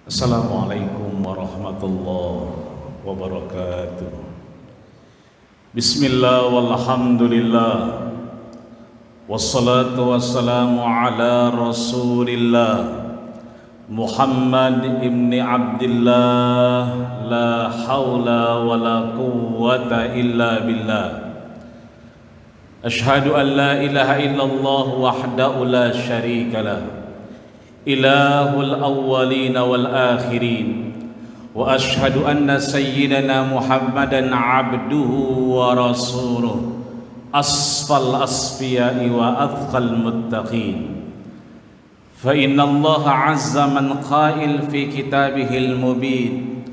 Assalamualaikum warahmatullahi wabarakatuh. Bismillah walhamdulillah, wassalatu wassalamu ala rasulillah Muhammad ibni Abdillah, la hawla wa la quwwata illa billah. Ashhadu an la ilaha illallah wahdahu la syarika lah, ilahul awwalin wal akhirin, wa ashhadu anna sayyidana Muhammadan abduhu wa rasuluh, asfal asfiyai wa athqal muttaqin. Fa inna Allah azza man qail fi kitabihil mubin,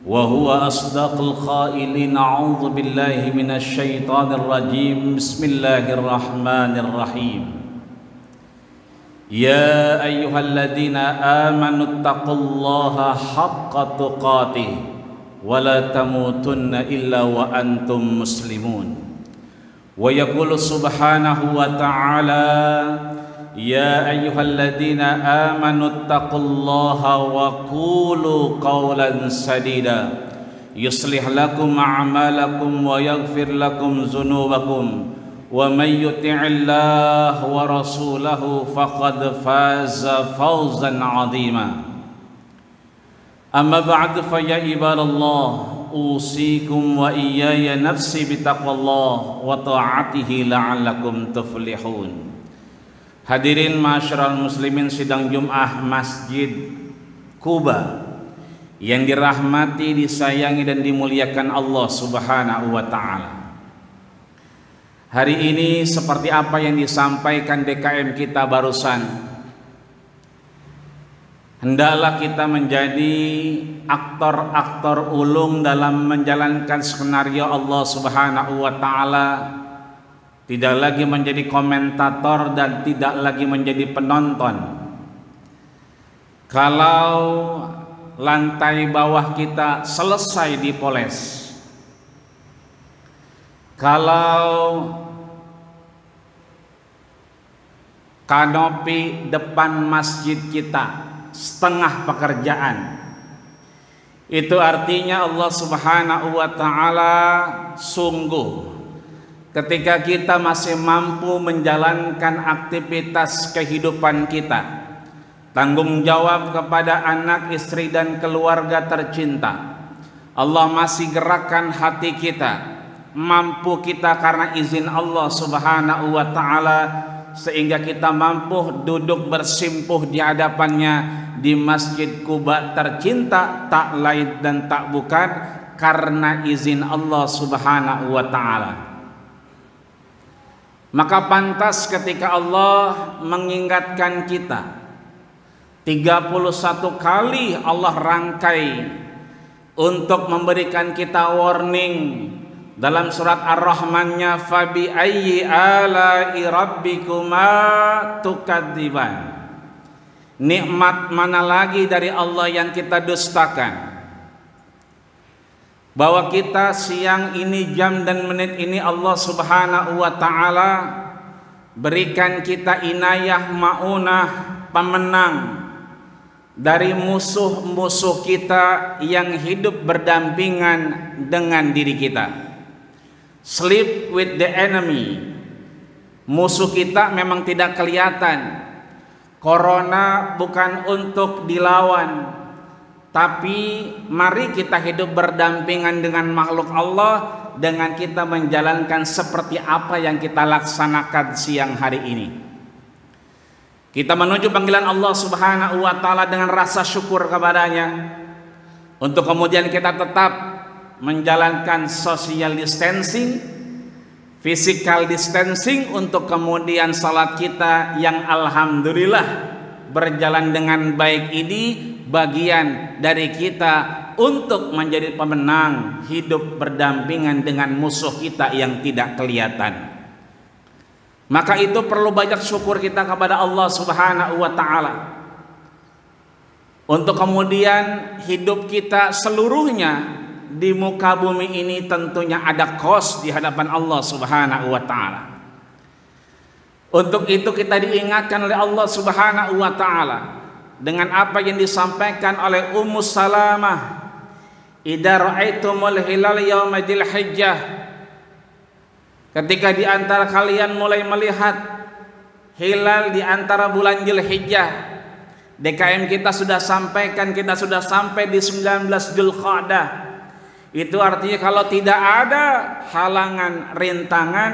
wa huwa asdaqul qailin. A'udzu billahi minasy syaithanir rajim. Bismillahirrahmanirrahim. Ya ayyuhalladzina amanu taqullaha haqqa tuqatih wa la tamutunna illa wa antum muslimun. Wa yaqulu subhanahu wa ta'ala, ya ayyuhalladzina amanu taqullaha wa qulu qawlan sadida yuslih lakum a'malakum wa yaghfir lakum dzunubakum, wa may yuti'illah wa rasulahu faqad faza fawzan 'azima. Amma ba'du, fa ya ibadallah, usikum wa iyaya nafsi bitaqwallah wa ta'atihi la'allakum tuflihun. Hadirin masyarul muslimin sidang Jum'ah Masjid Kuba yang dirahmati, disayangi dan dimuliakan Allah Subhanahu wa ta'ala. Hari ini seperti apa yang disampaikan DKM kita barusan, hendaklah kita menjadi aktor-aktor ulung dalam menjalankan skenario Allah Subhanahu wa ta'ala. Tidak lagi menjadi komentator dan tidak lagi menjadi penonton. Kalau lantai bawah kita selesai dipoles, kalau kanopi depan masjid kita setengah pekerjaan, itu artinya Allah Subhanahu wa ta'ala sungguh ketika kita masih mampu menjalankan aktivitas kehidupan kita, tanggung jawab kepada anak, istri dan keluarga tercinta, Allah masih gerakkan hati kita, mampu kita karena izin Allah Subhanahu wa ta'ala, sehingga kita mampu duduk bersimpuh di hadapannya di Masjid Kuba tercinta, tak lain dan tak bukan karena izin Allah Subhanahu wa ta'ala. Maka pantas ketika Allah mengingatkan kita 31 kali, Allah rangkai untuk memberikan kita warning dalam surat Ar-Rahman-nya, fabi ayyi ala'i rabbikuma tukadziban. Nikmat mana lagi dari Allah yang kita dustakan? Bahwa kita siang ini, jam dan menit ini Allah Subhanahu wa ta'ala berikan kita inayah, maunah, pemenang dari musuh-musuh kita yang hidup berdampingan dengan diri kita. Sleep with the enemy. Musuh kita memang tidak kelihatan. Corona bukan untuk dilawan, tapi mari kita hidup berdampingan dengan makhluk Allah dengan kita menjalankan seperti apa yang kita laksanakan siang hari ini. Kita menuju panggilan Allah Subhanahu wa ta'ala dengan rasa syukur kepadanya, untuk kemudian kita tetap menjalankan social distancing, physical distancing, untuk kemudian salat kita yang alhamdulillah berjalan dengan baik ini bagian dari kita untuk menjadi pemenang hidup berdampingan dengan musuh kita yang tidak kelihatan. Maka itu perlu banyak syukur kita kepada Allah Subhanahu wa ta'ala, untuk kemudian hidup kita seluruhnya di muka bumi ini tentunya ada kos di hadapan Allah Subhanahu wa ta'ala. Untuk itu kita diingatkan oleh Allah Subhanahu wa ta'ala dengan apa yang disampaikan oleh Ummu Salamah, idza ra'aitumul hilal yauma dzil hijjah, ketika di antara kalian mulai melihat hilal di antara bulan Dzulhijjah. DKM kita sudah sampaikan, kita sudah sampai di 19 Dzulqa'dah. Itu artinya kalau tidak ada halangan, rintangan,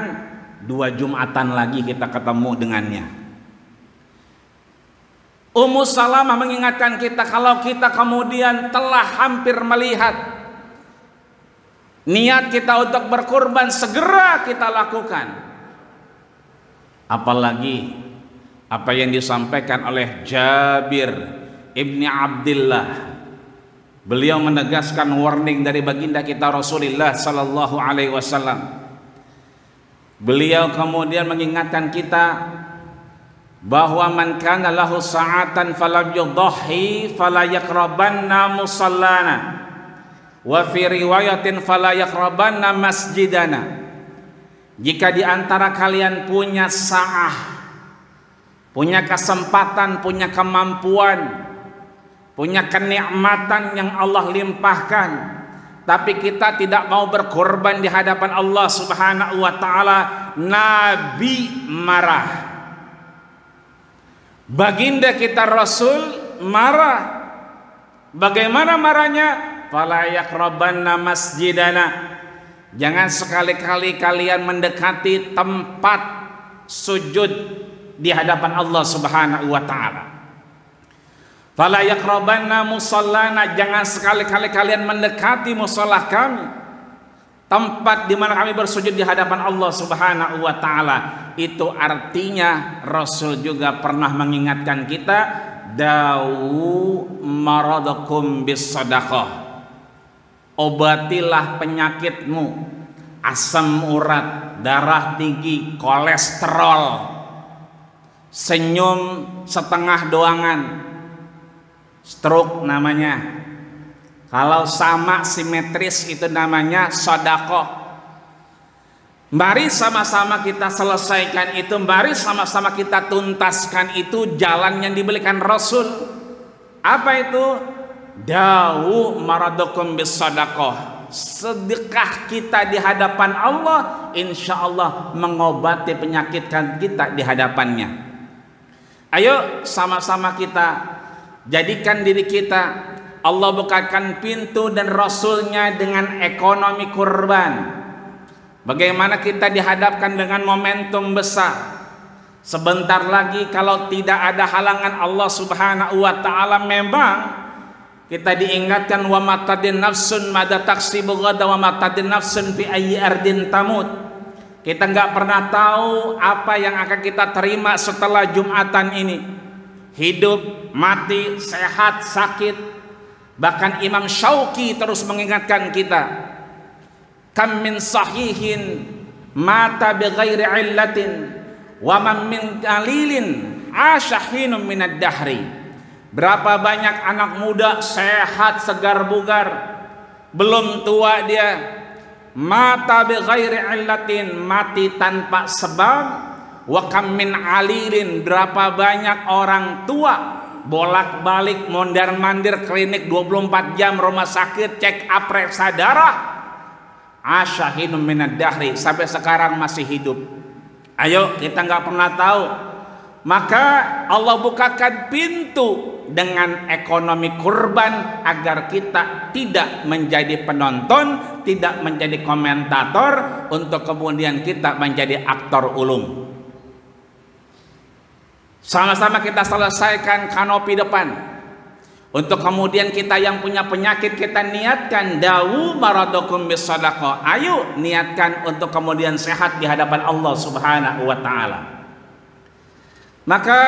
2 Jumatan lagi kita ketemu dengannya. Ummu Salamah mengingatkan kita, kalau kita kemudian telah hampir melihat, niat kita untuk berkurban segera kita lakukan. Apalagi apa yang disampaikan oleh Jabir ibni Abdillah. Beliau menegaskan warning dari baginda kita Rasulullah sallallahu alaihi wasallam. Beliau kemudian mengingatkan kita bahwa man kana lahu sa'atan falam yudhi fala yaqrabanna musallana wa fi riwayatin fala yaqrabanna masjidana. Jika di antara kalian punya sa'ah, punya kesempatan, punya kemampuan, punya kenikmatan yang Allah limpahkan, tapi kita tidak mau berkorban di hadapan Allah Subhanahu wa taala, Nabi marah. Baginda kita Rasul marah. Bagaimana marahnya? Fala yaqrabanna masjidana. Jangan sekali-kali kalian mendekati tempat sujud di hadapan Allah Subhanahu wa taala. Fala yaqrabanna musallana, jangan sekali-kali kalian mendekati musalla kami, tempat di mana kami bersujud di hadapan Allah Subhanahu wa taala. Itu artinya Rasul juga pernah mengingatkan kita, dawu maradakum bis sadaqah. Obatilah penyakitmu, asam urat, darah tinggi, kolesterol, senyum setengah doangan, stroke namanya. Kalau sama simetris itu namanya sedekah. Mari sama-sama kita selesaikan itu, mari sama-sama kita tuntaskan itu jalan yang diberikan Rasul. Apa itu? Dawu maradukum bis sadaqah. Sedekah kita di hadapan Allah, insya Allah mengobati penyakit kita di hadapannya. Ayo sama-sama kita jadikan diri kita, Allah bukakan pintu dan Rasulnya dengan ekonomi kurban. Bagaimana kita dihadapkan dengan momentum besar. Sebentar lagi kalau tidak ada halangan Allah Subhanahu wa taala, memang kita diingatkan, wa matadin nafsun mada taksibu ghada wa matadin nafsun fi ayyi ardin tamut. Kita nggak pernah tahu apa yang akan kita terima setelah Jumatan ini. Hidup, mati, sehat, sakit. Bahkan Imam Syauqi terus mengingatkan kita, kam min sahihin mata bi ghairi illatin wa man min qalilin asyahinum minad dahri. Berapa banyak anak muda sehat, segar bugar, belum tua dia, mata bi ghairi illatin, mati tanpa sebab. Wa kam min alilin, berapa banyak orang tua bolak-balik mondar-mandir klinik 24 jam, rumah sakit, cek up reksa darah, asyahinum minad dahri, sampai sekarang masih hidup. Ayo, kita nggak pernah tahu. Maka Allah bukakan pintu dengan ekonomi kurban agar kita tidak menjadi penonton, tidak menjadi komentator, untuk kemudian kita menjadi aktor ulung. Sama-sama kita selesaikan kanopi depan, untuk kemudian kita yang punya penyakit kita niatkan dawu maradukum bis sadaqah. Ayo niatkan untuk kemudian sehat di hadapan Allah Subhanahu wa taala. Maka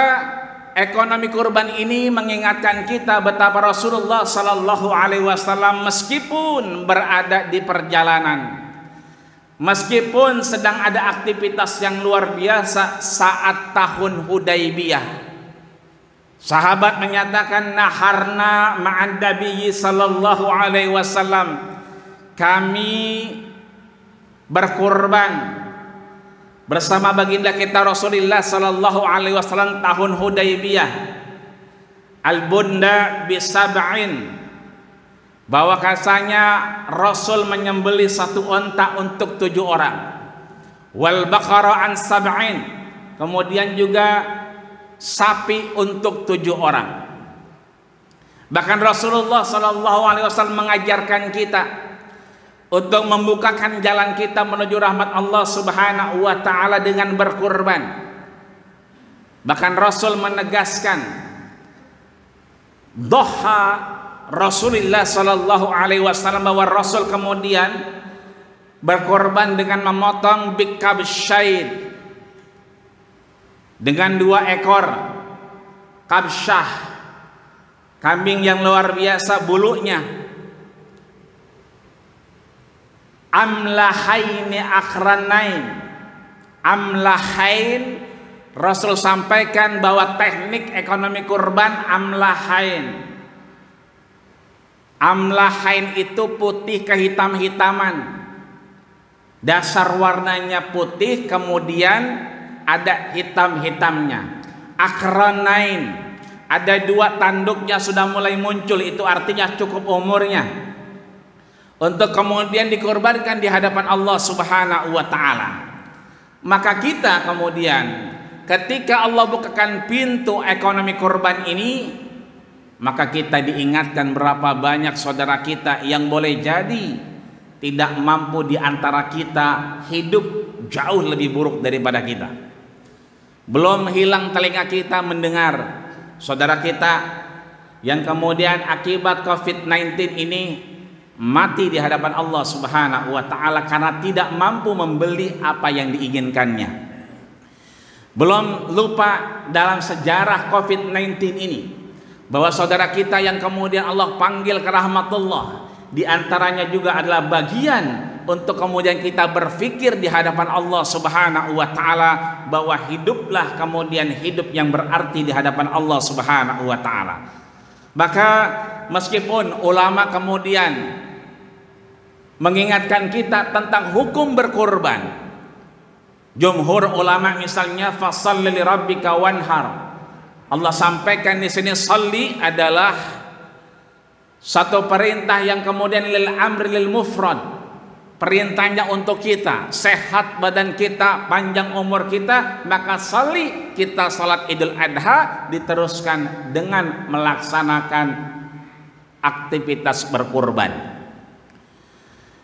ekonomi kurban ini mengingatkan kita betapa Rasulullah sallallahu alaihi wasallam meskipun berada di perjalanan, meskipun sedang ada aktivitas yang luar biasa saat tahun Hudaybiyah, sahabat menyatakan naharna ma'an nabiyyi sallallahu alaihi wasallam, kami berkurban bersama baginda kita Rasulullah sallallahu alaihi wasallam tahun Hudaybiyah. al-bunda bisab'in, bahwa kasanya Rasul menyembelih 1 onta untuk 7 orang, wal baqara an sab'in, kemudian juga sapi untuk 7 orang. Bahkan Rasulullah SAW mengajarkan kita untuk membukakan jalan kita menuju rahmat Allah Subhanahu wa taala dengan berkurban. Bahkan Rasul menegaskan, doha Rasulullah sallallahu alaihi wasallam, bahwa Rasul kemudian berkorban dengan memotong bikabsyaid, dengan 2 ekor kabsyah, kambing yang luar biasa bulunya, amlahaini akhranain. Amlahain, Rasul sampaikan bahwa teknik ekonomi kurban amlahain. Amlahain itu putih kehitam-hitaman, dasar warnanya putih, kemudian ada hitam-hitamnya. Akhranain, ada 2 tanduknya sudah mulai muncul, itu artinya cukup umurnya untuk kemudian dikorbankan di hadapan Allah Subhanahu wa taala. Maka kita kemudian ketika Allah bukakan pintu ekonomi kurban ini, maka kita diingatkan berapa banyak saudara kita yang boleh jadi tidak mampu di antara kita, hidup jauh lebih buruk daripada kita. Belum hilang telinga kita mendengar saudara kita yang kemudian akibat COVID-19 ini mati di hadapan Allah Subhanahu wa taala karena tidak mampu membeli apa yang diinginkannya. Belum lupa dalam sejarah COVID-19 ini bahwa saudara kita yang kemudian Allah panggil ke rahmatullah, di antaranya juga adalah bagian untuk kemudian kita berpikir di hadapan Allah Subhanahu wa taala bahwa hiduplah kemudian hidup yang berarti di hadapan Allah Subhanahu wa taala. Maka meskipun ulama kemudian mengingatkan kita tentang hukum berkorban, jumhur ulama misalnya fashalli li rabbika wanhar, Allah sampaikan di sini salli adalah satu perintah yang kemudian lil amri lil mufrad, perintahnya untuk kita sehat badan kita, panjang umur kita, maka salli, kita salat Idul Adha diteruskan dengan melaksanakan aktivitas berkurban.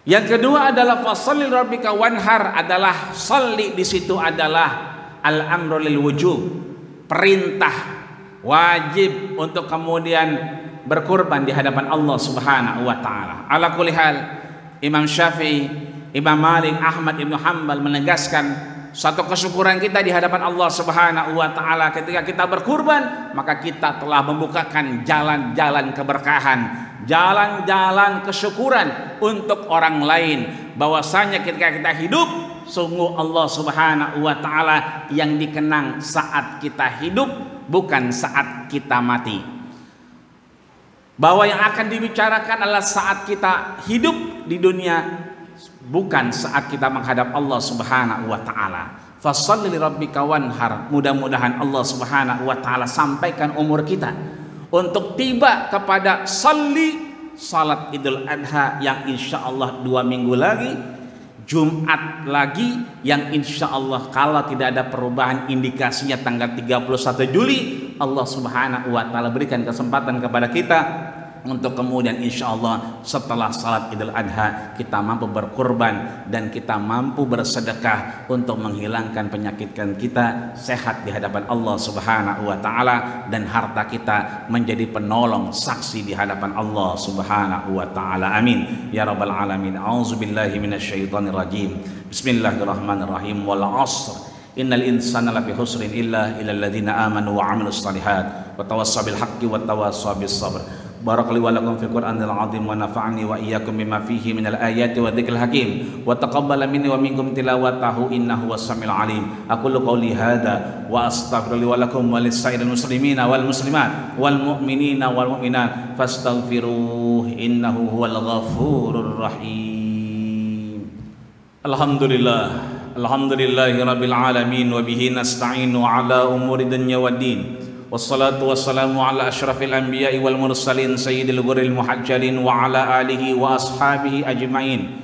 Yang kedua adalah fashalli li rabbika wanhar, adalah salli di situ adalah al amru lil wujub, perintah wajib untuk kemudian berkurban di hadapan Allah Subhanahu wa taala. Ala kulli hal, Imam Syafi'i, Imam Malik, Ahmad Ibn Hanbal menegaskan satu kesyukuran kita di hadapan Allah Subhanahu wa taala ketika kita berkurban, maka kita telah membukakan jalan-jalan keberkahan, jalan-jalan kesyukuran untuk orang lain, bahwasanya ketika kita hidup sungguh Allah Subhanahu wa taala yang dikenang saat kita hidup, bukan saat kita mati. Bahwa yang akan dibicarakan adalah saat kita hidup di dunia, bukan saat kita menghadap Allah Subhanahu wa taala. Fashalli li rabbika wanhar. Mudah-mudahan Allah Subhanahu wa taala sampaikan umur kita untuk tiba kepada salat Idul Adha yang insya Allah 2 minggu lagi, Jumat lagi yang insya Allah kalau tidak ada perubahan indikasinya tanggal 31 Juli Allah Subhanahu wa taala berikan kesempatan kepada kita untuk kemudian insya Allah setelah salat Idul Adha kita mampu berkurban dan kita mampu bersedekah untuk menghilangkan penyakit kita, sehat di hadapan Allah Subhanahu wa taala, dan harta kita menjadi penolong saksi di hadapan Allah Subhanahu wa taala. Amin ya rabbal alamin. A'udzubillahi minasyaitonir rajim. Bismillahirrahmanirrahim. Wal 'ashr innal insana lafi khusrin illa illalladzina amanu wa 'amilus shalihat wa tawassaw bil haqqi wa tawassaw bis sabr. Barakallahu wa lakum fil Qur'anil azim wa nafa'ani wa iyyakum bima fihi minal ayati wa dzikril hakim wa taqabbala minni wa minkum tilawatahu innahu was-sami'ul alim. Aqulu qawli hadza wa astaghfiru wa lakum wa lis-sa'iril muslimina wal muslimat wal mu'minina wal mu'minat fastaghfiruhu innahu huwal ghafurur rahim. Alhamdulillah, alhamdulillahi rabbil alamin wa bihi nasta'inu ala umuri dunya waddin. wassalatu wassalamu ala asyrafil anbiya'i wal mursalin sayyidil ghurril muhajjalin wa ala alihi wa ashabihi ajma'in.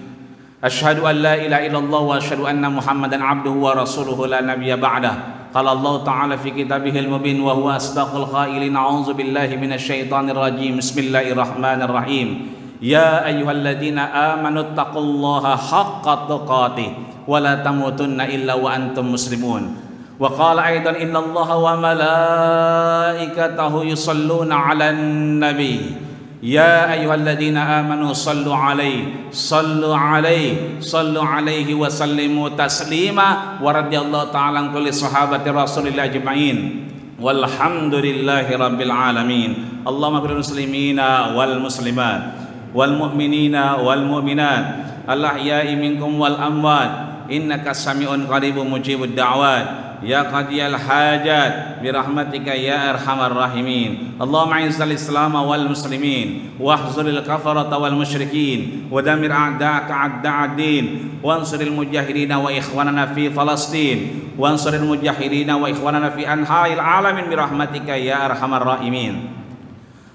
Asyhadu an la ilaha illallah wa asyhadu anna Muhammadan abduhu wa rasuluhu la nabiyya ba'dah. Qala Allah ta'ala fi kitabihil mubin wa huwa asdaqul qailin. A'udzu billahi minasyaitonir rajim. Bismillahirrahmanirrahim. Ya ayyuhalladzina amanu taqullaha haqqa tuqatih wa la tamutunna illa wa antum muslimun. Wa qala aidan innallaha wa malaikatahu yusalluna 'alan nabi. Ya ayyuhalladzina amanu sallu 'alaihi wa sallimu taslima. Wa radhiyallahu ta'ala an kulli sahabati Rasulillah ajma'in. Walhamdulillahi rabbil alamin. Allahumma ighfir muslimina wal muslimat wal mu'minina wal mu'minat al ahya'i minkum wal amwat innaka sami'un qaribun mujibud da'wat ya qadiyal hajat bi rahmatika ya arhamar rahimin. Allahumma izzil islam wal muslimin wahzuril kafarata wal musyrikin wa damir a'da'aka a'da'ad-din wansuril mujahidin wa ikhwanana fi Falastin wansuril mujahidin wa ikhwanana fi anha'il alamin bi rahmatika ya arhamar rahimin.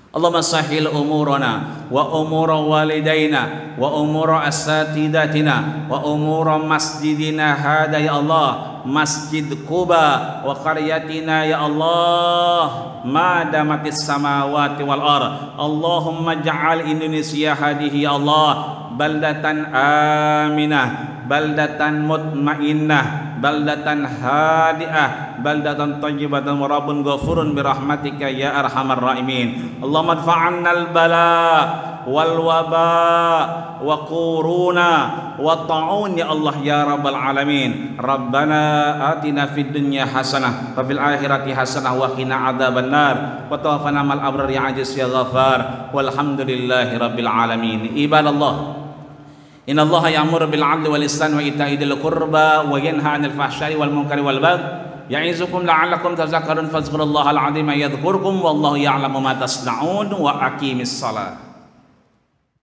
Allahumma sahhil umurana wa umura walidaina wa umura asatidatina wa umura masjidina hada ya Allah, Masjid Quba wa qaryatina ya Allah, ma damatis samawati wal ard. Allahumma ja'al Indonesia hadihi ya Allah baldatan aminah, baldatan mutmainnah, baldatan hadi'ah, baldatan thayyibatan wa rabbun ghafurun birahmatika ya arhamar rahimin. Allahumma adfa'anna al-bala wal waba wa quruna wa ta'un ya Allah ya rabbal alamin. Rabbana atina fid dunya hasanah wa fil akhirati hasanah wa qina adzabannar wa tawaffana mal abrar ya aziz ya ghafar. Walhamdulillahi rabbil alamin. Ibadallah, inna Allaha ya'muru bil 'adli wal ihsani wa ita'i dzil qurba wa yanha 'anil fahsya'i wal munkari wal baghi ya'izukum la'allakum tadhakkarun. Fadhkurullahal 'azima yadhkurkum wallahu ya'lamu ma tasna'un wa aqimis shalah.